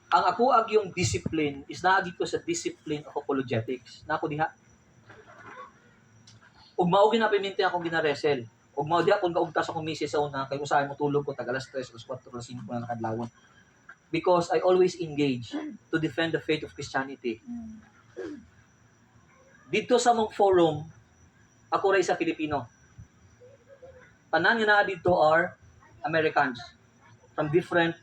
ang ako ag yung discipline is naagi ko sa discipline of apologetics. Na ako diha. Ug mao ginapiminti ako ginaresel. Ug mao diha kung kaugta sa kumisi sa una kay usahay mo tulog ko tag alas 3, alas 4, alas 5 na nakadlawon. Because I always engage to defend the faith of Christianity. Dito sa mong forum, ako ray sa Filipino. Tanan nga na dito are Americans from different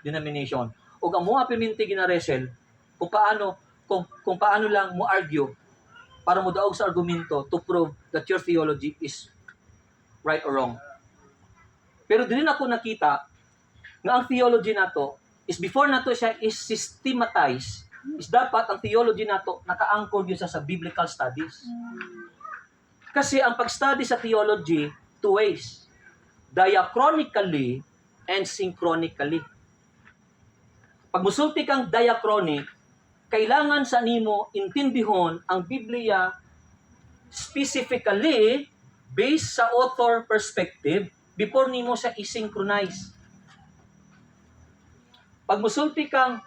denomination. Ug ang mga piminti ginaresel kung paano lang mo argue para mo daog sa argumento to prove that your theology is right or wrong. Pero dili na ko nakita nga ang theology nato is before nato siya is systematize, is dapat ang theology nato naka-anchor yun sa biblical studies. Kasi ang pag-study sa theology, two ways. Diachronically and synchronically. Pag musulti kang diachronic, kailangan sa nimo intindihon ang Biblia specifically based sa author perspective before nimo siya i-synchronize. Pag musulti kang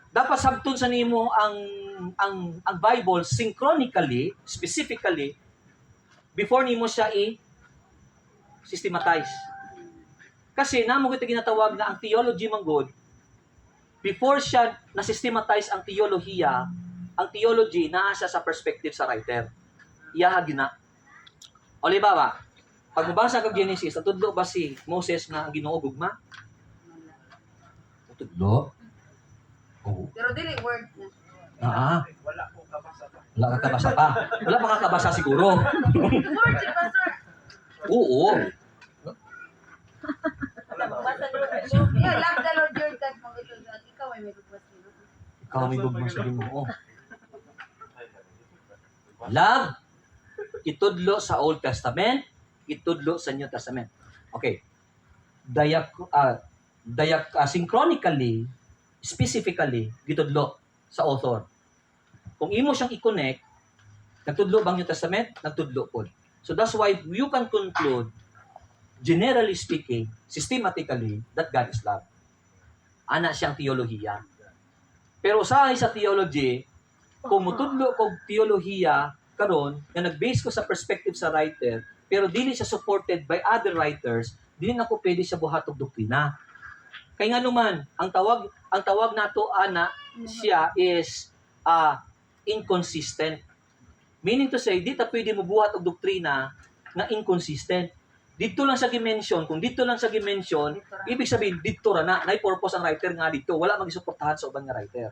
dapat sabton sa nimo ang Bible synchronically, specifically before nimo siya i-systematize. Kasi namo kita ginatawag na ang theology manggod, before siya na-systematize ang teolohiya, ang theology naa siya sa perspective sa writer. Iyaha gina. O libawa, pag mabasa kag Genesis, natudlo ba si Moses na ang Ginoo gugma? Natudlo? Oo. Pero dili word na. Wala ka kabasa pa. Wala pa ka kabasa siguro. Word si Pastor. Oo. Basta Lord. Yeah, love the Lord your God. Ikaw ay may request nilo. Ikaw may gugma sa Ginoo. Love, itudlo sa Old Testament, itudlo sa New Testament. Okay. Synchronically, specifically, gitudlo sa author. Kung imo siyang i-connect, nagtudlo bang New Testament? Nagtudlo po. So that's why you can conclude, generally speaking, systematically, that God is love. Ana siyang teolohiya. Pero sa theology, kung mutudlo kog teolohiya karon nga nag-base ko sa perspective sa writer, pero dili siya supported by other writers, dili na ko pwede siya buhat og doktrina. Kay nga naman, ang tawag nato ana siya is inconsistent. Meaning to say, di ta pwede mo buhat og doktrina na inconsistent. Dito lang sa gi-mention, kung dito lang sa gi-mention, ibig sabihin dito ra na, nay purpose ang writer nga dito, wala magisuportahan sa ubang nga writer.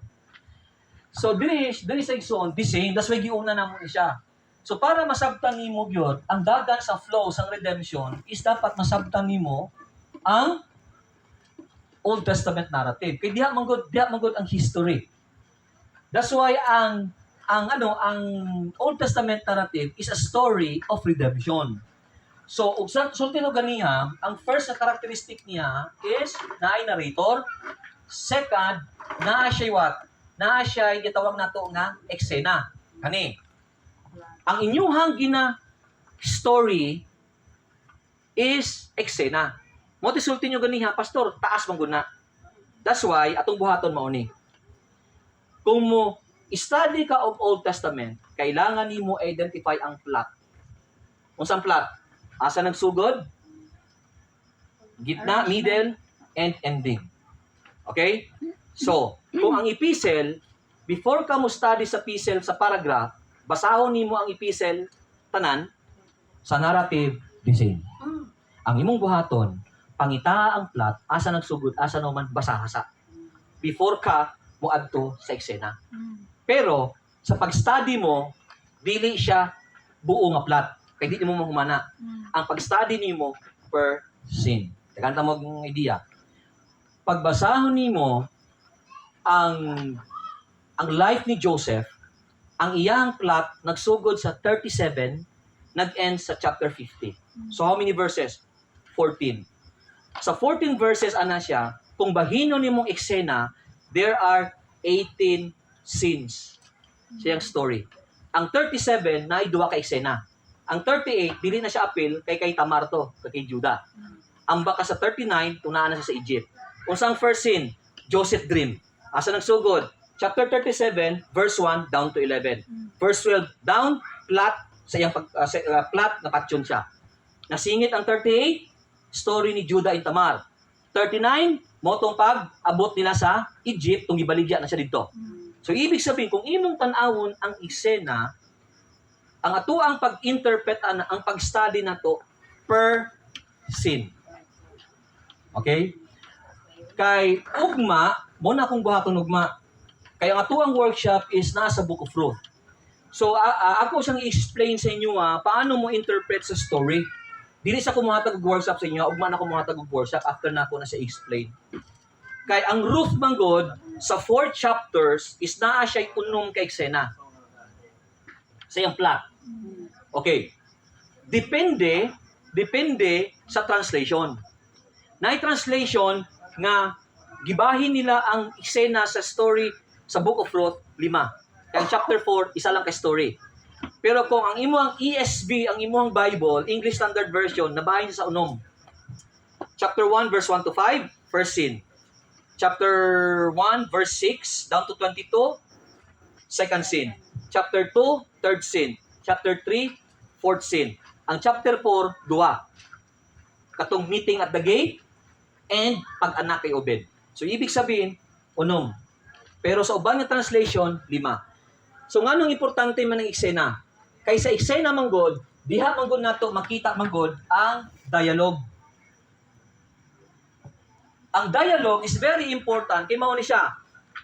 So diri sa igsoon, the same, that's why giuna namo ni siya. So para masabtan nimo gyud ang dagan sa flow sang redemption is dapat masabtan nimo ang Old Testament narrative. Kay diha manggod ang history. That's why ang Old Testament narrative is a story of redemption. So, ug sultino ganiha, ang first na characteristic niya is naay narrator. Second, naa siya what? Naa siya gitawag nato nga eksena. Kani. Ang inyuhang story is eksena. Mo ti sulti nyo ganiha, pastor, taas man gud na. That's why atong buhaton mao ni. Kung mo study ka of Old Testament, kailangan nimo identify ang plot. Unsang plot? Asa nagsugod? Gitna, middle, and ending. Okay? So, kung ang epistle, before ka mo study sa epistle sa paragraph, basahon nimo ang epistle tanan sa narrative design. Ang imong buhaton, pangita ang plot, asa nagsugod, asa naman basahasa. Before ka mo adto sa eksena. Pero sa pag-study mo, dili siya buo nga plot. Kaya di mo mahumana. Ang pag-study nimo per scene. Kanta mo ang idea. Pagbasahon nimo ang life ni Joseph, ang iyang plot nagsugod sa 37, nag-end sa chapter 50. So how many verses? 14. Sa 14 verses ana siya, kung bahino nimong eksena, there are 18 scenes. Siyang story. Ang 37 na duwa ka eksena. Ang 38 dili na siya appeal kay Tamar to, kay Judah. Ang baka sa 39, tunaan na siya sa Egypt. Unsang first scene? Joseph dream. Asa nagsugod? Chapter 37, verse 1 down to 11. Verse 12 down, plot sa iyang plot na patyon siya. Nasingit ang 38, story ni Judah and Tamar. 39, motong pag-abot nila sa Egypt, tung gibaligya na siya dito. So, ibig sabihin, kung imong tanawon ang eksena, ang atuang pag-interpret, ang pag-study na to per scene. Okay? Kay ugma, mo na akong buhaton ugma. Kaya ang atuang workshop is nasa Book of Ruth. So, ako siyang i-explain sa inyo paano mo interpret sa story. Dili sa kumuhatag og workshop sa inyo, ugma na kumuhatag og workshop after na ako na siya explain. Kay ang Ruth manggod sa 4 chapters is naa siya unom kay eksena. Sa iyang plot. Okay. Depende sa translation. Nay translation nga gibahin nila ang eksena sa story sa Book of Ruth 5. Kaya chapter 4 isa lang ka story. Pero kung ang imuhang ESV, ang imuhang Bible, English Standard Version, nabahin sa unom. Chapter 1, verse 1 to 5, first scene. Chapter 1, verse 6, down to 22, second scene. Chapter 2, third scene. Chapter 3, fourth scene. Ang chapter 4, 2. Katong meeting at the gate, and pag-anak kay Obed. So, ibig sabihin, unom. Pero sa ubang nga translation, 5. So nga nung importante man ang eksena. Kay sa eksena manggod, diha manggod nato makita manggod ang dialogue. Ang dialogue is very important kay mao ni siya.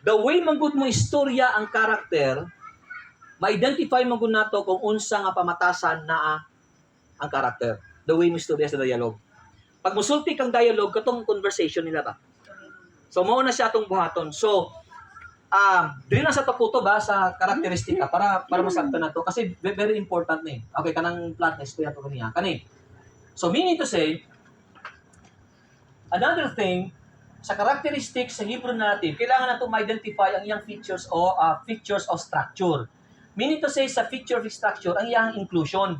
The way manggod mo istorya ang karakter, ma-identify manggod nato kung unsa nga pamatasan naa ang karakter. The way mo istorya sa dialogue. Pag musulti kang dialogue katong conversation nila ba. So mao na siya atong buhaton. So dili na sa taputo ba sa karakteristika para masabtan na to kasi very important ni. Okay, kanang plot na istorya to kaniya. Kani. So meaning to say, another thing sa characteristics sa Hebrew narrative, kailangan nato ma-identify ang iyang features of structure. Meaning to say, sa feature of structure, ang iyang inclusion.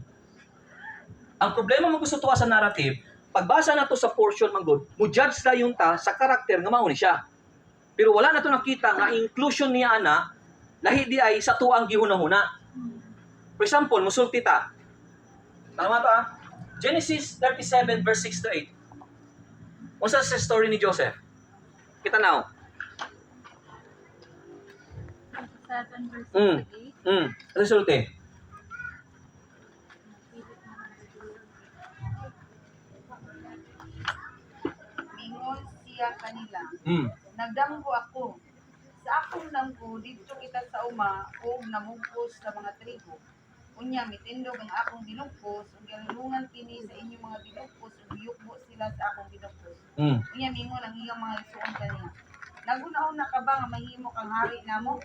Ang problema mo gusto tuwa sa narrative, pagbasa nato sa portion manggod, mo judge na yung sa karakter nga mao ni siya. Pero wala na ito nakita nga inclusion niya ana, lahi di ay sa tuang gihunahuna. For example, musulti ta. Tama to Genesis 37 verse 6 to 8. Unsa sa story ni Joseph? Kita now. 7 verse 8. Resulte. Mingon siya kanila. Nagdamgo ako. Sa akong damgo, dito kita sa uma, o namugpos sa mga trigo. Unya, mitindog ang akong binugpos, ug galungan kini sa inyong mga binugpos, ug yukbo sila sa akong binugpos. Unya, mingon ang iyong mga isuon kaniya. Naguna-una ka ba nga mahimo kang hari namo?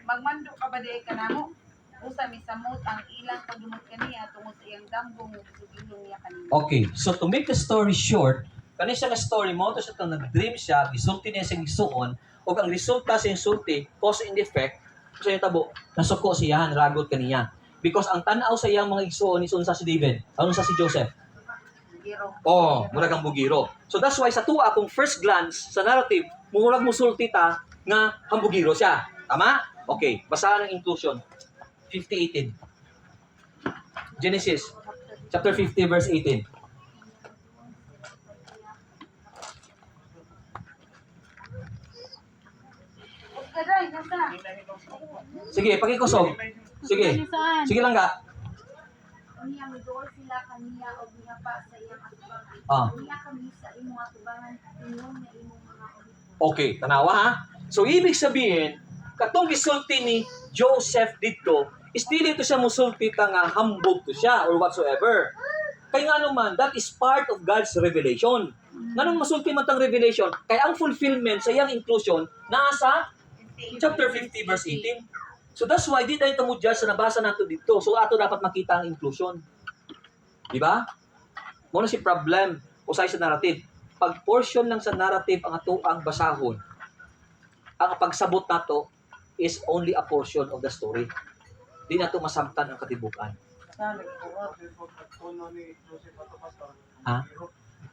Magmando ka ba diay kanamo? Usa misamot ang ilang pagdumot kaniya tungod sa iyang damgo ug sugilong niya kanina. Okay, so to make the story short, kani siya nga story mo to siya nag-dream siya, gisulti niya siyang isuon, o ang resulta sa insulti, cause and effect, sa yung tabo, nasuko siya, naragot kaniya. Because ang tanaw sa iyang mga isuon, isuon sa si David, ano sa si Joseph? Bugiro. Murag ang bugiro. So that's why sa tuwa, kung first glance sa narrative, murag musulti ta nga hambugiro siya. Tama? Okay, basahan ang inclusion. 50:18. Genesis, chapter 50, verse 18. Kaday, nasa? Sige, pakikusog. Sige. Sige lang ka. Unya, midool sila kaniya o niya pa sa iyang atubangan. Unya kami sa imong atubangan, inyong na imong mga obispo. Okay, tanawa ha. So, ibig sabihin, katong gisulti ni Joseph dito, is dili to siya musulti ta nga hambog to siya or whatsoever. Kaya nga naman, that is part of God's revelation. Nganong masulti man tang revelation? Kaya ang fulfillment sa iyang inclusion nasa chapter 50 verse 18. So that's why di tayo tamudya sa nabasa nato dito. So ato dapat makita ang inclusion. Di ba? Mo na si problem usay sa narrative. Pag portion lang sa narrative ang ato ang basahon, ang pagsabot nato is only a portion of the story. Di nato masabtan ang katibukan. Ha?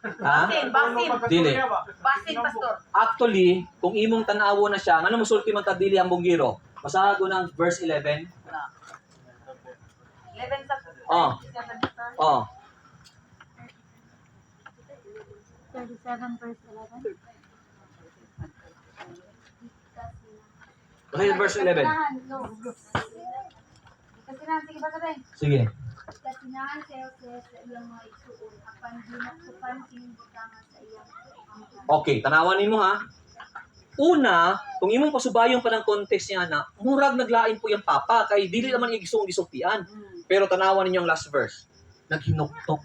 Ha? Basin. Dili. Basin, pastor. Actually, kung imong tanawo na siya, ano musulti man ta dili ang bunggiro? Basahan ko ng verse 11. 11 sa... Oh. Oh. 37 verse 11. Basahin yung verse 11. Kasinahan, sige basa tayo. Sige. Kasinahan sa Jose sa iyang mga igsuon, apan dinaktupan kinibutanga sa iyang angkan. Okay, tanawan nimo ha. Una, kung imong pasubayon pa ng context niya na, murag naglain po yung papa, kay dili naman igisuong gisultian. Pero tanawan ninyo ang last verse. Naghinuktok.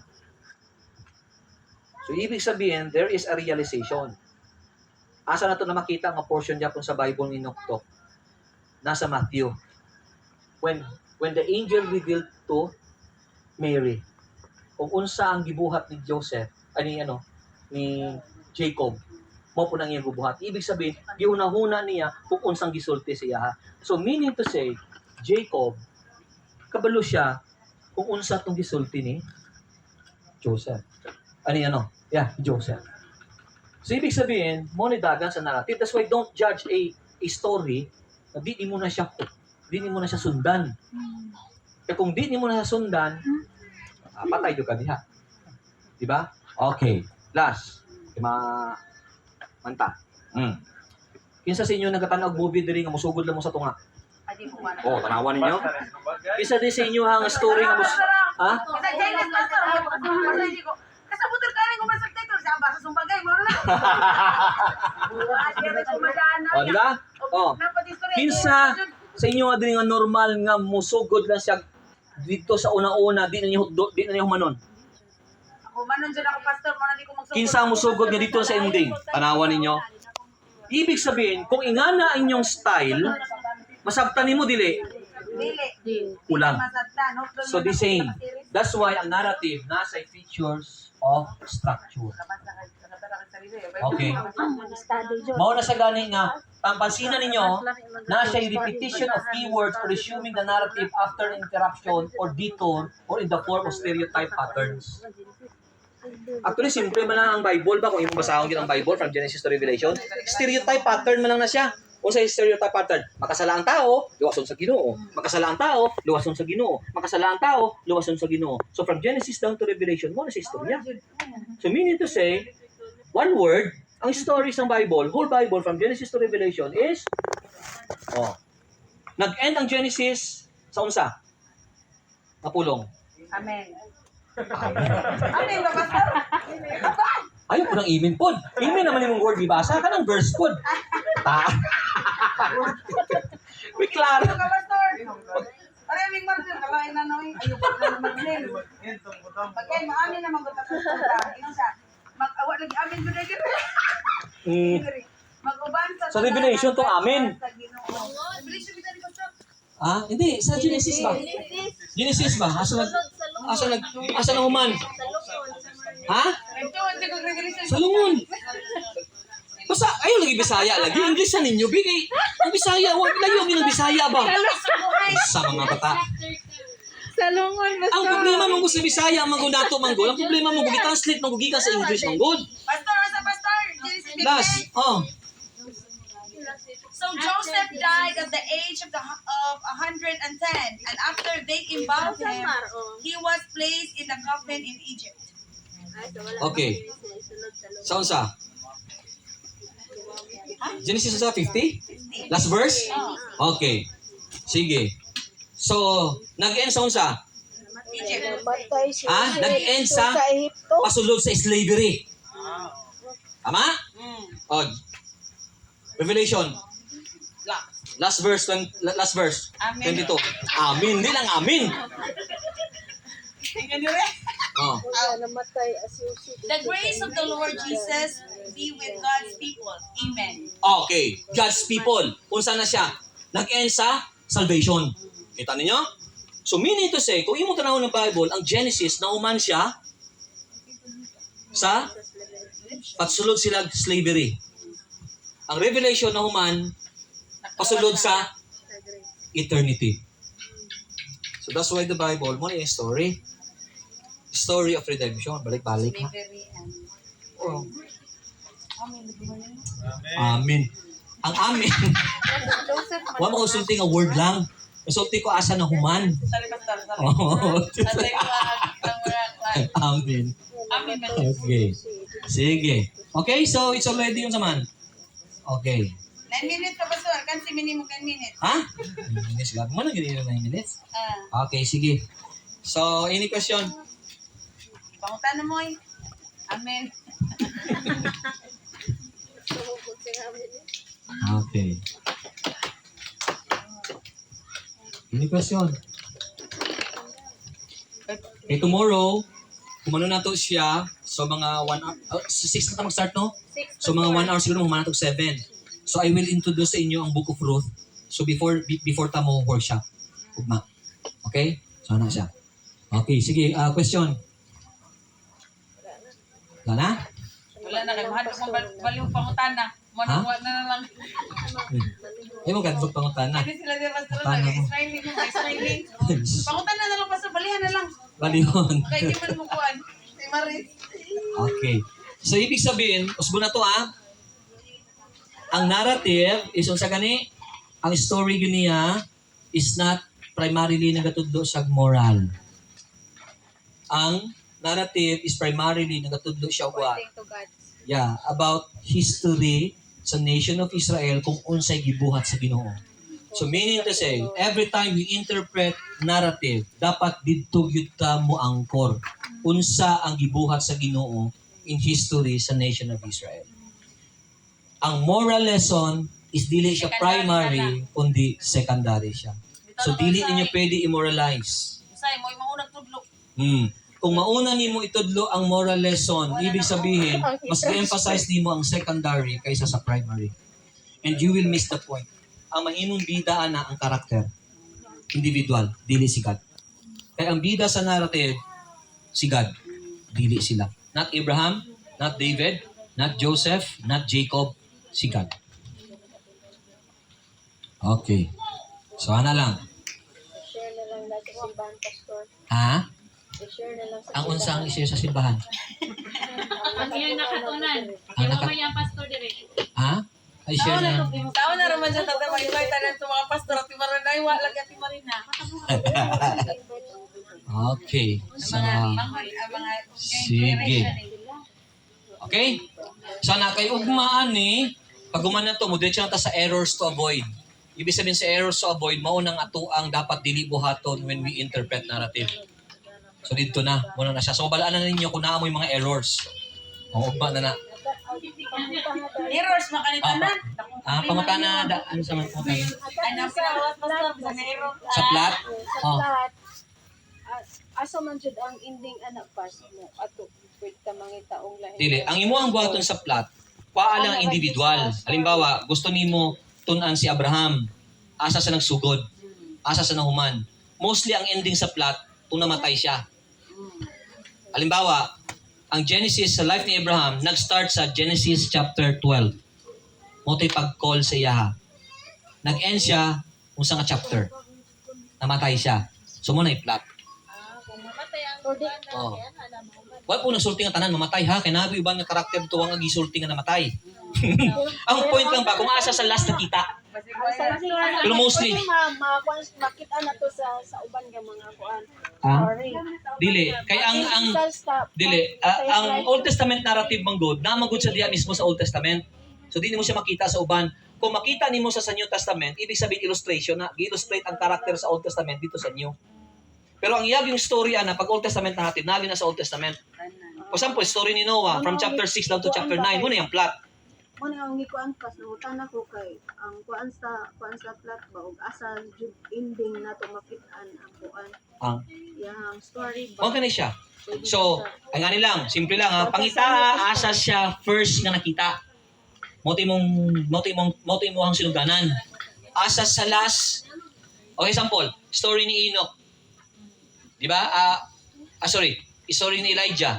So, ibig sabihin, there is a realization. Asa na ito na makita ang portion niya kung sa Bible ni Nuktok? Nasa Matthew. When the angel revealed to Mary, kung unsa ang gibuhat ni Joseph, ni Jacob, mo po nang iyang gibuhat. Ibig sabihin, giunahuna niya kung unsang gisulti siya. So, meaning to say, Jacob, kabalo siya kung unsa itong gisulti ni Joseph. Joseph. So, ibig sabihin, mo ni dagan sa narrative. That's why don't judge a story na di mo na siya sundan. Kaya kung di mo na siya sundan, patay do ka diha. Diba? Okay. Last. Manta. Kinsa sa inyo nagatanaw og movie diri nga musugod lang mo sa tunga? Adi ko man. Oh, tanawan ninyo. Kinsa din sa inyo ang story nga ha? Kasi Jainis, pastor. Kasabutan ka rin kung may subtitle. Siya basa sumbagay. Moro na. Siya rin kumagana. Oh, di ba? Oh. Kinsa sa inyo nga din nga normal nga musugod lang siya dito sa una-una, di na niyo humanon. Ako manon dyan ako, pastor. Muna di ko magsugod. Kinsa ang musugod nga dito sa ending? Tanawan ninyo. Ibig sabihin, kung ingana inyong style, masabtan nimo dili. Dili. Kulang. So the same. That's why ang narrative nasa features of structure. Okay. Mao na sa gani nga pampansinan ninyo na siya repetition of keywords or resuming the narrative after interruption or detour or in the form of stereotype patterns. Actually, simple man lang ang Bible ba? Kung imong basahon ang Bible from Genesis to Revelation, stereotype pattern man lang na siya. Kung sa stereotype pattern, makasala ang tao, luwason sa Ginoo. Makasala ang tao, luwason sa Ginoo. Makasala ang tao, luwason sa Ginoo. So from Genesis down to Revelation, mo na sa istorya. So meaning to say, one word, ang stories ng Bible, whole Bible from Genesis to Revelation is, nag-end ang Genesis sa unsa? Mapulong. Amen. Amen ba, pastor? Ayaw po ng amen po. Amen naman yung word, ibasa ka ng verse po. May klaro. Ano ka, pastor? Aray, aming martin, kalain na noy. Ayaw pa na mag-nil. Pagkain, maamin na mag-utak sa ino siya. Mag-awa lagi, amin ko na gano'n. Mag-uban sa... Sa Revelation to amen. Revelation kita ni pastor. Hindi. Sa Genesis ba? Genesis ba? Asa na human? Ha? Ito, hindi ko Revelation. Salungon. Basta, ayaw lagi Bisaya lagi. English na ninyo. Bigay. Ang Bisaya. Huwag layo ng Bisaya ba? Sa mga bata. Salungon, Ang problema mong sa Bisaya, manggunato manggol. Ang problema mong i-translate manggugikan sa English manggol. Pastor, sa pastor. Genesis 15. Last. So Joseph died at the age of 110, and after they embalmed him, he was placed in a coffin in Egypt. Okay. Saan sa? Genesis 50? Last verse? Okay. Sige. So, nag-end sa unsa? Egypt. Nag-end sa pasulod sa slavery. Tama? Revelation. Last verse. Amen. 22. Amin. Di lang amin. The grace of the Lord Jesus be with God's people. Amen. Okay. God's people. Unsa na siya? Nag-end sa salvation. Kita ninyo? So meaning to say, kung imong tanawon ng Bible, ang Genesis, nauman siya sa patsulod sila slavery. Ang Revelation na human, pasulod sa eternity. So that's why the Bible, mo na yung story of redemption. Balik-balik ha. Slavery and Oh. Amin. Amen. Ang amin, Joseph, wala mo konsulti nga word lang. Konsulti ko asa na human. Sorry, Pastor. Sorry. Oh. Sorry, mga Amen. Amin. Okay. Sige. Okay, so it's already yun saman. Okay. 9 minutes ka, Pastor. Kansi minimum 10 minutes. Ha? 9 minutes lang. Mo na ganyan 9 minutes? Ah, Okay, sige. So, any question? pangutan mo eh. Amen. Okay. Any question? Okay, tomorrow, kumano na to siya, so mga 1 hour, 6 na tayo mag-start, no? So mga 1 hour siguro, humana to 7. So I will introduce sa inyo ang Book of Ruth. So before tamo workshop. Ugma. Okay? So na siya. Okay, sige, question. Wala na? Wala na kayo. Mahal mo baliw pangutan na. Manuwa na lang. Ay mo kadlok pangutan na. Hindi sila din, Pastor. Paano mo? Smiling mo. Smiling. Pangutan na lang, Pastor. Balihan na lang. Balihon. Kaya di man mo kuhan. Si Maris. Okay. So ibig sabihin, usbo na to ang narrative is unsa gani? Ang story yun niya is not primarily nagatudlo sa moral. Ang narrative is primarily nagatudlo siya wa. To God. Yeah, about history sa nation of Israel kung unsay gibuhat sa Ginoo. So meaning to say, every time we interpret narrative, dapat didto gyud ta mo angkor unsa ang gibuhat sa Ginoo in history sa nation of Israel. Ang moral lesson is dili siya primary kundi secondary siya. So dili ninyo pwede immoralize. Usay mo yung maunang tudlok. Kung mauna nimo itudlo ang moral lesson, ibig sabihin, mas i-emphasize nimo ang secondary kaysa sa primary. And you will miss the point. Ang mahimong bida ana ang karakter. Individual, dili si God. Kaya ang bida sa narrative, si God. Dili sila. Not Abraham, not David, not Joseph, not Jacob, si God. Okay. So, ana lang. Share na lang natin sa simbahan, Pastor. Ha? I-share na lang sa Ang unsang i-share sa simbahan? Ang iyang nakatunan. Ang Di naka- mo yung pastor dire. Ha? Ay, share na. Tao na naman siya tatama. Ibay tanan sa mga pastor at Timarinay. Wala lagi at Timarina. Okay. So, Mga sige. Okay? So, na kay ugmaan ni, pag na to, moderate na ta sa errors to avoid. Ibig sabihin sa errors to avoid, maunang atuang dapat dili buhaton when we interpret narrative. So, dito na. Muna na siya. So, balaan na ninyo kung naamoy mga errors. O, ugma na na. Errors makanitanan. Pangutana, ano sa mga pangutana? Ay, napinawat pastor sa error. Sa plot? Sa Oh. lahat, asa man jud ang ending anak pas mo ato pwede ta mangita og lahi. Dili. Ang imo ang buhaton sa plot, paalang individual. Halimbawa, gusto nimo tunan si Abraham. Asa sa nagsugod. Asa sa nahuman. Mostly ang ending sa plot, kung namatay siya. Halimbawa, ang Genesis sa life ni Abraham, nag-start sa Genesis chapter 12. Moto'y pag-call sa iya. Nag-end siya kung sa nga chapter. Namatay siya. So, muna i-plot. Oh. Wala po nagsulti nga tanan, mamatay ha. Kaya nabi ibang nga karakter to ang gisulti nga namatay. Ang point lang ba, kung asa sa last nakita. Pero mostly. Makita na to sa uban nga mga kuan. Ah? Sorry. Dili. Kaya ang Old Testament narrative man God, namagod sa diya mismo sa Old Testament. So di mo siya makita sa uban. Kung makita nimo sa New Testament, ibig sabihin illustration na, gi-illustrate ang karakter sa Old Testament dito sa New. Pero ang iyab yung story ana pag Old Testament natin, nali na sa Old Testament. For example, story ni Noah from chapter 6 down to chapter 9, muna yung plot. Muna ang kuan pas nangutan ako kay ang kuan sa plot ba ug asa jud ending nato makitaan ang kuan. Ang Yang story ba. okay na siya. So, ay nga lang, simple lang ha. Pangita asa siya first nga nakita. Moto mo ang sinuganan. Asa sa last. Okay, example, story ni Enoch. Di ba? Story ni Elijah.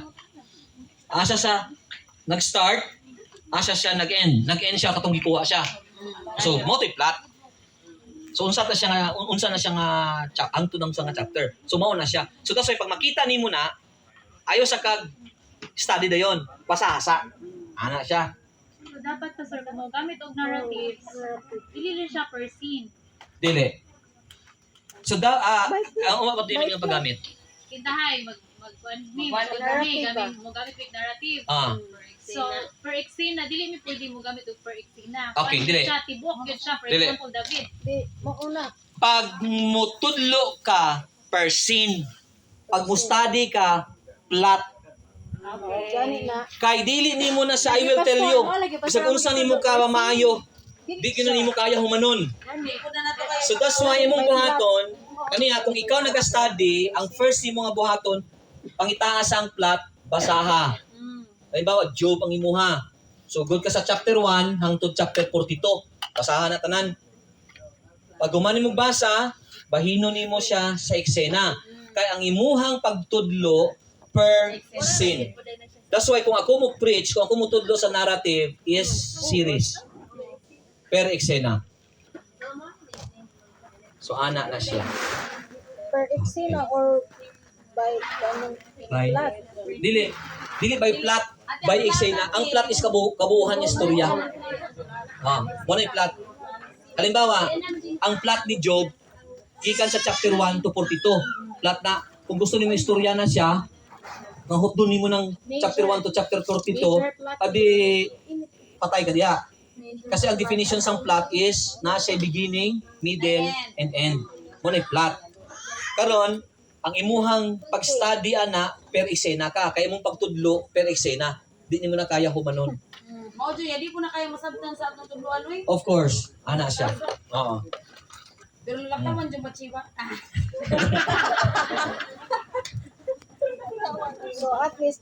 Asa sa nag-start, asa siya nag-end. Nag-end siya katong gikuha siya. So, multi-plot. So, unsa na siya nga ang tunang sa nga chapter. So, mao na siya. So, that's why pag makita nimo na, ayo sa kag study na yon. Pasasa. Ana siya. So, dapat pa, sir, kung mo gamit og narratives, dili siya per scene. Dili. So, ang umapat din yung paggamit. Kintahay, mo gamit with narrative. Ah. So, per eksena, dili mi pwede mo gamit og per eksena. Okay, dili. Siya, tibok, yun siya. For Dili. example, David. Di, mauna. Pag mutudlo ka per scene, pag mo-study ka, plot. Diyan na. Kay dili nimo na sa I will tell you. Bisag unsa nimo ka maayo, di gyud nimo kaya humanon. So that's why imong buhaton, kaniya kung ikaw naga-study, ang first nimo nga buhaton, pangitaas ang plot, basaha. Halimbawa, Job ang imuha. So good ka sa chapter 1 hangtod chapter 42. Basahan na tanan. Pag humani mo basa, bahino nimo siya sa eksena. Kay ang imuhang pagtudlo per scene. That's why kung ako mo preach, kung ako mo tudlo sa narrative is series. Per eksena. So ana na siya. Per eksena or by anong By plot. dili by plot, by eksena. Ang plot is kabuuhan ng istorya. Mo na plot. Halimbawa, ang plot ni Job gikan sa chapter 1 to 42. Plot na kung gusto nimo istorya na siya, ang hutdon nimo ng chapter 1 to chapter 42, adi patay ka diya. Kasi ang definition sang plot is na siya beginning, middle, and end. Mo na plot. Karon, ang imuhang pag-study ana per eksena ka, kay imong pagtudlo per eksena. Di nimo na kaya humanon. Mao jud di ko na kaya masabtan sa atong tudloan oy. Of course, ana siya. Oo. Pero lang naman jud machiba. So at least